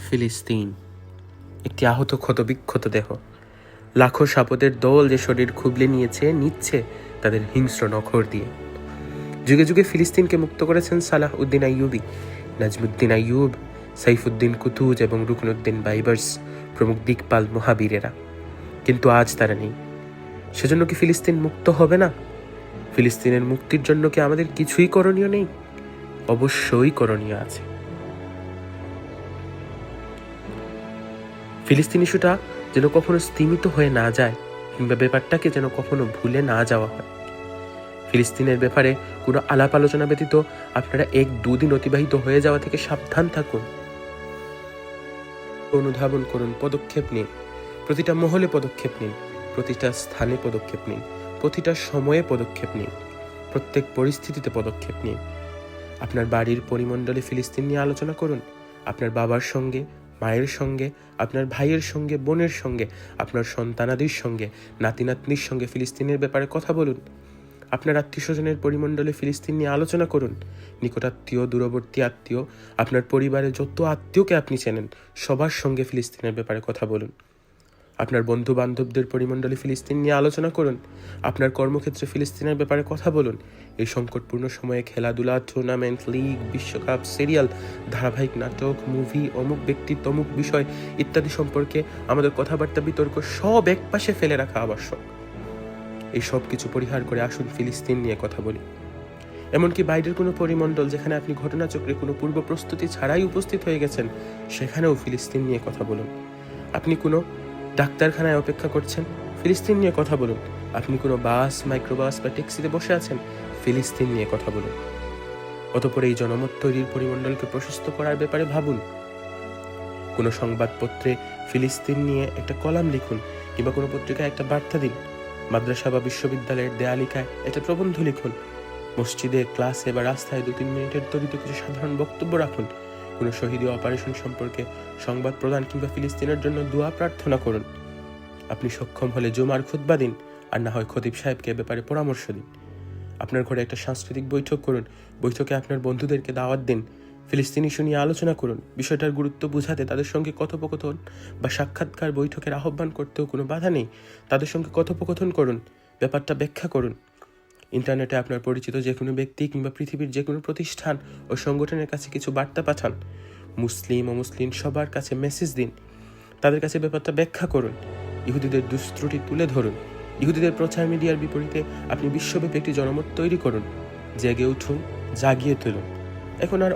ফিলিস্তিন, একটি আহত ক্ষতবিক্ষত দেহ, লাখো শাপদের দল যে শরীর খুবলে নিচ্ছে তাদের হিংস্র নখর দিয়ে। যুগে যুগে ফিলিস্তিনকে মুক্ত করেছেন সালাহ উদ্দিন আইয়ুবী, নাজমুদ্দিন আইয়ুব, সাইফুদ্দিন কুতুজ এবং রুকনুদ্দিন বাইবার্স প্রমুখ দিকপাল মহাবীরেরা। কিন্তু আজ তারা নেই। সেজন্য কি ফিলিস্তিন মুক্ত হবে না? ফিলিস্তিনের মুক্তির জন্য কি আমাদের কিছুই করণীয় নেই? অবশ্যই করণীয় আছে। ফিলিস্তিন ইস্যুটা যেন কখনো স্তিমিত হয়ে না যায়, কিংবা ব্যাপারটাকে যেন কখনো ভুলে না যাওয়া হয়। ফিলিস্তিনের ব্যাপারে কোনো আলাপ আলোচনা ব্যতীত আপনারা 1-2 দিন অতিবাহিত হয়ে যাওয়া থেকে সাবধান থাকুন। অনুধাবন করুন, পদক্ষেপ নিন, প্রতিটা মহলে পদক্ষেপ নিন, প্রতিটা স্থানে পদক্ষেপ নিন, প্রতিটা সময়ে পদক্ষেপ নিন, প্রত্যেক পরিস্থিতিতে পদক্ষেপ নিন। আপনার বাড়ির পরিমণ্ডলে ফিলিস্তিন নিয়ে আলোচনা করুন। আপনার বাবার সঙ্গে, মায়ের সঙ্গে, আপনার ভাইয়ের সঙ্গে, বোনের সঙ্গে, আপনার সন্তানাদির সঙ্গে, নাতি নাতনির সঙ্গে ফিলিস্তিনের ব্যাপারে কথা বলুন। আপনার আত্মীয় স্বজনের পরিমণ্ডলে ফিলিস্তিন নিয়ে আলোচনা করুন। নিকটাত্মীয়, দূরবর্তী আত্মীয়, আপনার পরিবারে যত আত্মীয়কে আপনি চেনেন সবার সঙ্গে ফিলিস্তিনের ব্যাপারে কথা বলুন। আপনার বন্ধু বান্ধবদের পরিমণ্ডলে ফিলিস্তিন নিয়ে আলোচনা করুন। আপনার কর্মক্ষেত্রে ফিলিস্তিনের ব্যাপারে কথা বলুন। এই সংকটপূর্ণ সময়ে খেলাধুলা, টুর্নামেন্ট, লিগ, বিশ্বকাপ, সিরিয়াল, ধারাবাহিক নাটক, মুভি, অমুক ব্যক্তি, তমুক বিষয় ইত্যাদি সম্পর্কে আমাদের কথাবার্তা, বিতর্ক সব একপাশে ফেলে রাখা আবশ্যক। এই সব কিছু পরিহার করে আসুন ফিলিস্তিন নিয়ে কথা বলি। এমনকি বাইরের কোনো পরিমণ্ডল যেখানে আপনি ঘটনাচক্রে কোনো পূর্ব প্রস্তুতি ছাড়াই উপস্থিত হয়ে গেছেন, সেখানেও ফিলিস্তিন নিয়ে কথা বলুন। আপনি কোনো ডাক্তারখানায় অপেক্ষা করছেন, ফিলিস্তিন নিয়ে কথা বলুন। আপনি কোনো বাস, মাইক্রোবাস বা ট্যাক্সিতে বসে আছেন, ফিলিস্তিন নিয়ে কথা বলুন। অতঃপর এই জনমত তৈরির পরিমণ্ডলকে প্রশস্ত করার ব্যাপারে ভাবুন। কোনো সংবাদপত্রে ফিলিস্তিন নিয়ে একটা কলাম লিখুন, কিংবা কোনো পত্রিকায় একটা বার্তা দিন। মাদ্রাসা বা বিশ্ববিদ্যালয়ের দেয়ালিকায় একটা প্রবন্ধ লিখুন। মসজিদে, ক্লাসে বা রাস্তায় 2-3 মিনিটের তরিত কিছু সাধারণ বক্তব্য রাখুন। কোনো শহীদী অপারেশন সম্পর্কে সংবাদ প্রদান কিংবা ফিলিস্তিনের জন্য দোয়া প্রার্থনা করুন। আপনি সক্ষম হলে জুমার খুতবা দিন, আর না হয় খতিব সাহেবকে ব্যাপারে পরামর্শ দিন। আপনার ঘরে একটা সাংস্কৃতিক বৈঠক করুন। বৈঠকে আপনার বন্ধুদেরকে দাওয়াত দিন। ফিলিস্তিন ইস্যু নিয়ে আলোচনা করুন। বিষয়টার গুরুত্ব বুঝাতে তাদের সঙ্গে কথোপকথন বা সাক্ষাৎকার, বৈঠকের আহ্বান করতেও কোনো বাধা নেই। তাদের সঙ্গে কথোপকথন করুন, ব্যাপারটা ব্যাখ্যা করুন। ইন্টারনেটে আপনার পরিচিত যে কোনো ব্যক্তি কিংবা পৃথিবীর যে কোনো প্রতিষ্ঠান ও সংগঠনের কাছে কিছু বার্তা পাঠান। মুসলিম ও মুসলিম সবার কাছে মেসেজ দিন। তাদের কাছে ব্যাপারটা ব্যাখ্যা করুন। ইহুদিদের দুষ্ত্রুটি তুলে ধরুন। ইহুদিদের প্রচার মিডিয়ার বিপরীতে আপনি বিশ্বব্যাপী একটি জনমত তৈরি করুন। জেগে উঠুন, জাগিয়ে তুলুন। এখন আর